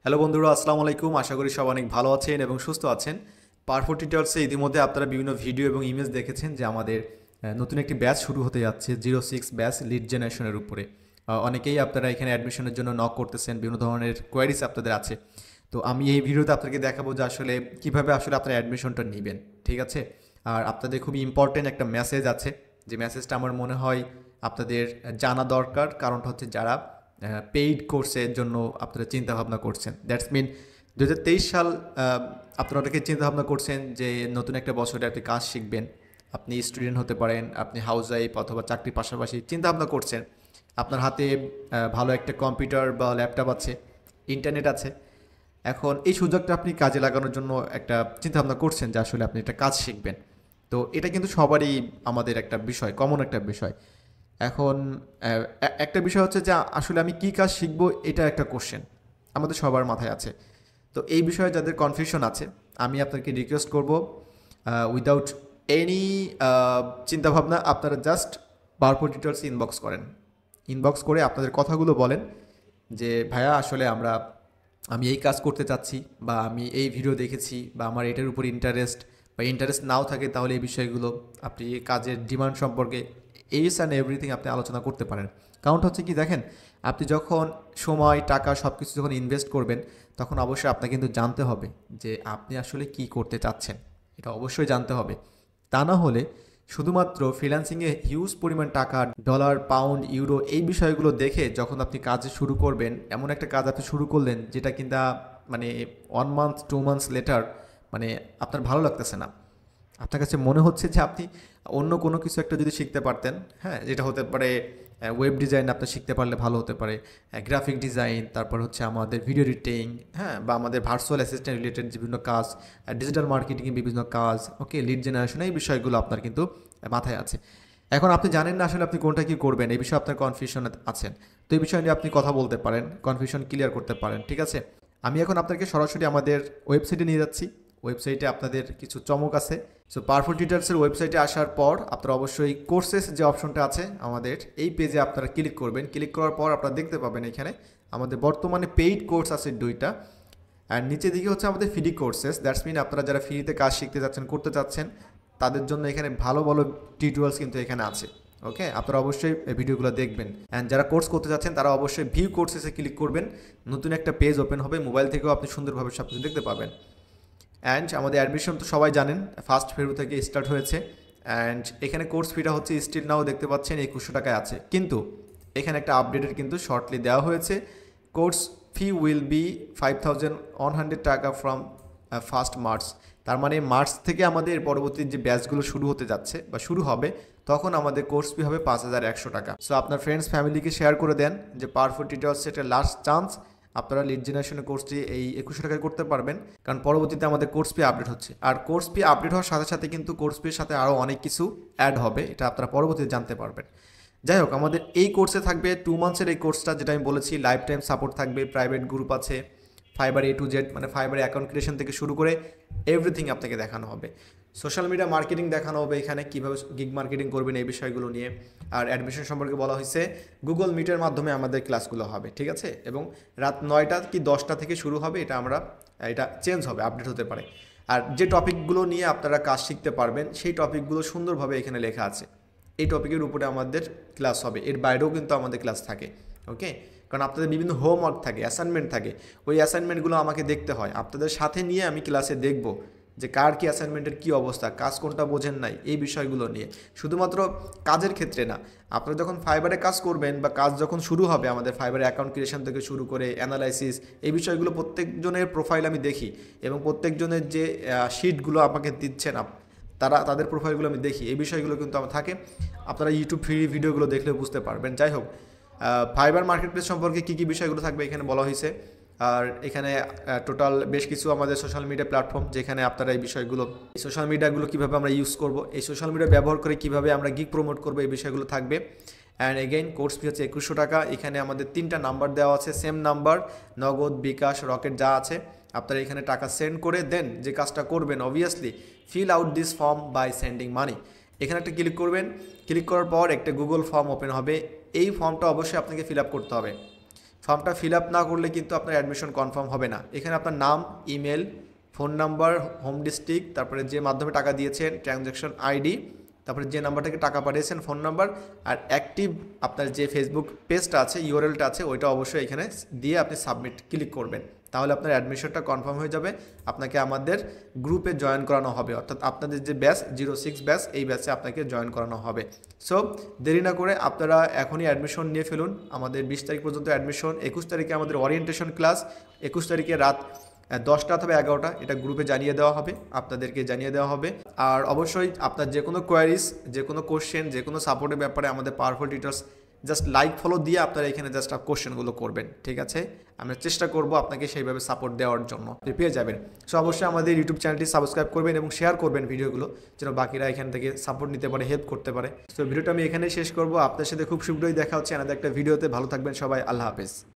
Hello বন্ধুরা, আসসালামু আলাইকুম। আশা করি সব অনেক ভালো আছেন এবং সুস্থ আছেন। পারফর টিউটোরিয়ালসে ইতিমধ্যে আপনারা বিভিন্ন ভিডিও এবং ইমেজ দেখেছেন যে আমাদের নতুন একটি ব্যাচ শুরু হতে যাচ্ছে 06 ব্যাচ লিড জেনারেশনের উপরে। অনেকেই আপনারা এখানে অ্যাডমিশনের জন্য নক করতেছেন, বিভিন্ন ধরনের কোয়ারিজ আপনাদের আছে। তো আমি এই ভিডিওতে আপনাকে দেখাবো যে আসলে কীভাবে আসলে আপনারা অ্যাডমিশনটা নেবেন, ঠিক আছে। আর আপনাদের খুবই ইম্পর্টেন্ট একটা মেসেজ আছে, যে মেসেজটা আমার মনে হয় আপনাদের জানা দরকার। কারণটা হচ্ছে যারা পেইড কোর্সের জন্য আপনারা চিন্তাভাবনা করছেন, দ্যাটস মিন 2023 সাল আপনারা অনেকে চিন্তাভাবনা করছেন যে নতুন একটা বছরে আপনি কাজ শিখবেন। আপনি স্টুডেন্ট হতে পারেন, আপনি হাউস ওয়াইফ অথবা চাকরির পাশাপাশি চিন্তাভাবনা করছেন। আপনার হাতে ভালো একটা কম্পিউটার বা ল্যাপটপ আছে, ইন্টারনেট আছে। এখন এই সুযোগটা আপনি কাজে লাগানোর জন্য একটা চিন্তাভাবনা করছেন যে আসলে আপনি একটা কাজ শিখবেন। তো এটা কিন্তু সবারই আমাদের একটা বিষয়, কমন একটা বিষয়। এখন একটা বিষয় হচ্ছে যে আসলে আমি কী কাজ শিখবো, এটা একটা কোশ্চেন আমাদের সবার মাথায় আছে। তো এই বিষয়ে যাদের কনফিউশন আছে, আমি আপনাকে রিকোয়েস্ট করব উইদাউট এনি চিন্তাভাবনা আপনারা জাস্ট পাওয়ারপয়েন্ট টিউটোরিয়ালস ইনবক্স করেন। ইনবক্স করে আপনাদের কথাগুলো বলেন যে ভাইয়া আসলে আমি এই কাজ করতে চাচ্ছি, বা আমি এই ভিডিও দেখেছি, বা আমার এটার উপর ইন্টারেস্ট, বা ইন্টারেস্ট নাও থাকে তাহলে এই বিষয়গুলো আপনি এই কাজের ডিমান্ড সম্পর্কে এইস অ্যান্ড এভরিথিং আপনি আলোচনা করতে পারেন। কারণটা হচ্ছে কি দেখেন, আপনি যখন সময় টাকা সব কিছু যখন ইনভেস্ট করবেন, তখন অবশ্যই আপনাকে কিন্তু জানতে হবে যে আপনি আসলে কি করতে চাচ্ছেন। এটা অবশ্যই জানতে হবে। তা না হলে শুধুমাত্র ফ্রিল্যান্সিংয়ে হিউজ পরিমাণ টাকা, ডলার, পাউন্ড, ইউরো এই বিষয়গুলো দেখে যখন আপনি কাজ শুরু করবেন, এমন একটা কাজ আপনি শুরু করলেন যেটা কিনা মানে 1 মান্থ 2 মান্থস লেটার মানে আপনার ভালো লাগতেছে না। আপনার কাছে মনে হচ্ছে যে আপনি অন্য কোনো কিছু একটা যদি শিখতে পারতেন, হ্যাঁ, যেটা হতে পারে ওয়েব ডিজাইন আপনি শিখতে পারলে ভালো হতে পারে, গ্রাফিক ডিজাইন, তারপর হচ্ছে আমাদের ভিডিও এডিটিং, হ্যাঁ, বা আমাদের ভার্চুয়াল অ্যাসিস্ট্যান্ট রিলেটেড যে বিভিন্ন কাজ, ডিজিটাল মার্কেটিংয়ে বিভিন্ন কাজ, ওকে, লিড জেনারেশন, এই বিষয়গুলো আপনার কিন্তু মাথায় আছে। এখন আপনি জানেন না আসলে আপনি কোনটা কী করবেন, এই বিষয়ে আপনার কনফিউশন আছেন। তো এই বিষয় নিয়ে আপনি কথা বলতে পারেন, কনফিউশন ক্লিয়ার করতে পারেন, ঠিক আছে। আমি এখন আপনাকে সরাসরি আমাদের ওয়েবসাইটে নিয়ে যাচ্ছি। ওয়েবসাইটে আপনাদের কিছু চমক আছে। সো পাওয়ারফুল টিউটোরিয়ালসের ওয়েবসাইটে আসার পর আপনারা অবশ্যই কোর্সেস যে অপশনটা আছে আমাদের এই পেজে আপনারা ক্লিক করবেন। ক্লিক করার পর আপনারা দেখতে পাবেন এখানে আমাদের বর্তমানে পেইড কোর্স আছে 2টা, আর নিচে দিকে হচ্ছে আমাদের ফ্রি কোর্সেস। দ্যাটস মিন আপনারা যারা ফ্রিতে কাজ শিখতে যাচ্ছেন, করতে চাচ্ছেন, তাদের জন্য এখানে ভালো ভালো টিউটোরিয়ালস কিন্তু এখানে আছে। ওকে, আপনারা অবশ্যই এই ভিডিওগুলো দেখবেন। অ্যান্ড যারা কোর্স করতে চাচ্ছেন তারা অবশ্যই ভিউ কোর্সেসে ক্লিক করবেন। নতুন একটা পেজ ওপেন হবে, মোবাইল থেকেও আপনি সুন্দরভাবে সব কিছু দেখতে পাবেন। অ্যান্ড আমাদের অ্যাডমিশন তো সবাই জানেন 1 ফেব্রুয়ারি থেকে স্টার্ট হয়েছে। অ্যান্ড এখানে কোর্স ফিটা হচ্ছে স্টিল নাও দেখতে পাচ্ছেন 2100 টাকায় আছে, কিন্তু এখানে একটা আপডেটের কিন্তু শর্টলি দেওয়া হয়েছে। কোর্স ফি উইল বি 5100 টাকা ফ্রম 1 মার্চ। তার মানে মার্চ থেকে আমাদের পরবর্তী যে ব্যাচগুলো শুরু হতে যাচ্ছে বা শুরু হবে, তখন আমাদের কোর্স ফি হবে 5100 টাকা। সো আপনার ফ্রেন্ডস ফ্যামিলিকে শেয়ার করে দেন যে পাওয়ারফুল টিউটোরিয়ালস এটা লাস্ট চান্স, আপনারা লিড জেনারেশনের কোর্সটি এই 2100 টাকায় করতে পারবেন। কারণ পরবর্তীতে আমাদের কোর্স ফি আপডেট হচ্ছে, আর কোর্স ফি আপডেট হওয়ার সাথে সাথে কিন্তু কোর্স ফির সাথে আরও অনেক কিছু অ্যাড হবে, এটা আপনারা পরবর্তীতে জানতে পারবেন। যাই হোক, আমাদের এই কোর্সে থাকবে 2 মান্থসের এই কোর্সটা, যেটা আমি বলেছি লাইফ টাইম সাপোর্ট থাকবে, প্রাইভেট গ্রুপ আছে, ফাইবার A to Z মানে ফাইবার অ্যাকাউন্ট ক্রিয়েশন থেকে শুরু করে এভরিথিং আপনাকে দেখানো হবে। সোশ্যাল মিডিয়া মার্কেটিং দেখানো হবে এখানে, কীভাবে গিগ মার্কেটিং করবেন এই বিষয়গুলো নিয়ে। আর অ্যাডমিশন সম্পর্কে বলা হয়েছে গুগল মিটের মাধ্যমে আমাদের ক্লাসগুলো হবে, ঠিক আছে। এবং রাত 9টা কি 10টা থেকে শুরু হবে, এটা চেঞ্জ হবে, আপডেট হতে পারে। আর যে টপিকগুলো নিয়ে আপনারা কাজ শিখতে পারবেন সেই টপিকগুলো সুন্দরভাবে এখানে লেখা আছে। এই টপিকের উপরে আমাদের ক্লাস হবে, এর বাইরেও কিন্তু আমাদের ক্লাস থাকে। ওকে, কারণ আপনাদের বিভিন্ন হোমওয়ার্ক থাকে, অ্যাসাইনমেন্ট থাকে, ওই অ্যাসাইনমেন্টগুলো আমাকে দেখতে হয়। আপনাদের সাথে নিয়ে আমি ক্লাসে দেখব যে কার কি অ্যাসাইনমেন্টের কী অবস্থা, কাজ কোনটা বোঝেন নাই, এই বিষয়গুলো নিয়ে। শুধুমাত্র কাজের ক্ষেত্রে না, আপনারা যখন ফাইবারে কাজ করবেন বা কাজ যখন শুরু হবে, আমাদের ফাইবারে অ্যাকাউন্ট ক্রিয়েশন থেকে শুরু করে অ্যানালাইসিস, এই বিষয়গুলো প্রত্যেকজনের প্রোফাইল আমি দেখি, এবং প্রত্যেকজনের যে শিটগুলো আমাকে দিচ্ছেন তাদের প্রোফাইলগুলো আমি দেখি, এই বিষয়গুলো কিন্তু আমার থাকে। আপনারা ইউটিউব ফ্রি ভিডিওগুলো দেখলে বুঝতে পারবেন। যাই হোক, ফাইবার মার্কেট প্লেস সম্পর্কে কী কী বিষয়গুলো থাকবে এখানে বলা হয়েছে। আর এখানে টোটাল বেশ কিছু আমাদের সোশ্যাল মিডিয়া প্ল্যাটফর্ম, যেখানে আপনারা এই বিষয়গুলো, এই সোশ্যাল মিডিয়াগুলো কীভাবে আমরা ইউজ করব, এই সোশ্যাল মিডিয়া ব্যবহার করে কীভাবে আমরা গিগ প্রমোট করবো, এই বিষয়গুলো থাকবে। অ্যান্ড এগেইন কোর্স ফি হচ্ছে 2100 টাকা। এখানে আমাদের 3টা নাম্বার দেওয়া আছে, সেম নাম্বার, নগদ, বিকাশ, রকেট যা আছে। আপনারা এখানে টাকা সেন্ড করে দেন, যে কাজটা করবেন obviously fill out this form by sending money. এখানে একটা ক্লিক করবেন, ক্লিক করার পর একটা গুগল ফর্ম ওপেন হবে। এই ফর্মটা অবশ্যই আপনাকে ফিল আপ করতে হবে। ফর্মটা ফিল আপ না করলে কিন্তু আপনার অ্যাডমিশন কনফার্ম হবে না। এখানে আপনার নাম, email, phone number, home district, তারপরে যে মাধ্যমে টাকা দিয়েছেন, ট্রানজ্যাকশন আইডি, তারপরে যে নাম্বার থেকে টাকা পাঠিয়েছেন ফোন নাম্বার, আর অ্যাক্টিভ আপনার যে ফেসবুক পেজটা আছে, ইউআরএলটা আছে, ওইটা অবশ্যই এখানে দিয়ে আপনি সাবমিট ক্লিক করবেন। তাহলে আপনার অ্যাডমিশনটা কনফার্ম হয়ে যাবে, আপনাকে আমাদের গ্রুপে জয়েন করানো হবে, অর্থাৎ আপনাদের যে ব্যাচ 06 ব্যাচ, এই ব্যাচে আপনাকে জয়েন করানো হবে। সো দেরি না করে আপনারা এখনই অ্যাডমিশন নিয়ে ফেলুন। আমাদের 20 তারিখ পর্যন্ত অ্যাডমিশন, 21 তারিখে আমাদের ওরিয়েন্টেশন ক্লাস, 21 তারিখে রাত 10টা অথবা 11টা, এটা গ্রুপে জানিয়ে দেওয়া হবে, আপনাদেরকে জানিয়ে দেওয়া হবে। আর অবশ্যই আপনার যে কোনো কোয়ারিজ, যে কোনো কোশ্চেন, যে কোনো সাপোর্টের ব্যাপারে আমাদের powerful tutors just like follow দিয়ে আপনারা এখানে জাস্ট কোশ্চেনগুলো করবেন, ঠিক আছে? আমরা চেষ্টা করব আপনাকে সেইভাবে সাপোর্ট দেওয়ার জন্য, আপনি পেয়ে যাবেন। সো অবশ্যই আমাদের ইউটিউব চ্যানেলটি সাবস্ক্রাইব করবেন এবং শেয়ার করবেন ভিডিওগুলো, যেন বাকিরা এখান থেকে সাপোর্ট নিতে পারে, হেল্প করতে পারে। সো ভিডিওটা আমি এখানেই শেষ করব। আপনার সাথে খুব শীঘ্রই দেখা হচ্ছে আমাদের একটা ভিডিওতে। ভালো থাকবেন সবাই, আল্লাহ হাফেজ।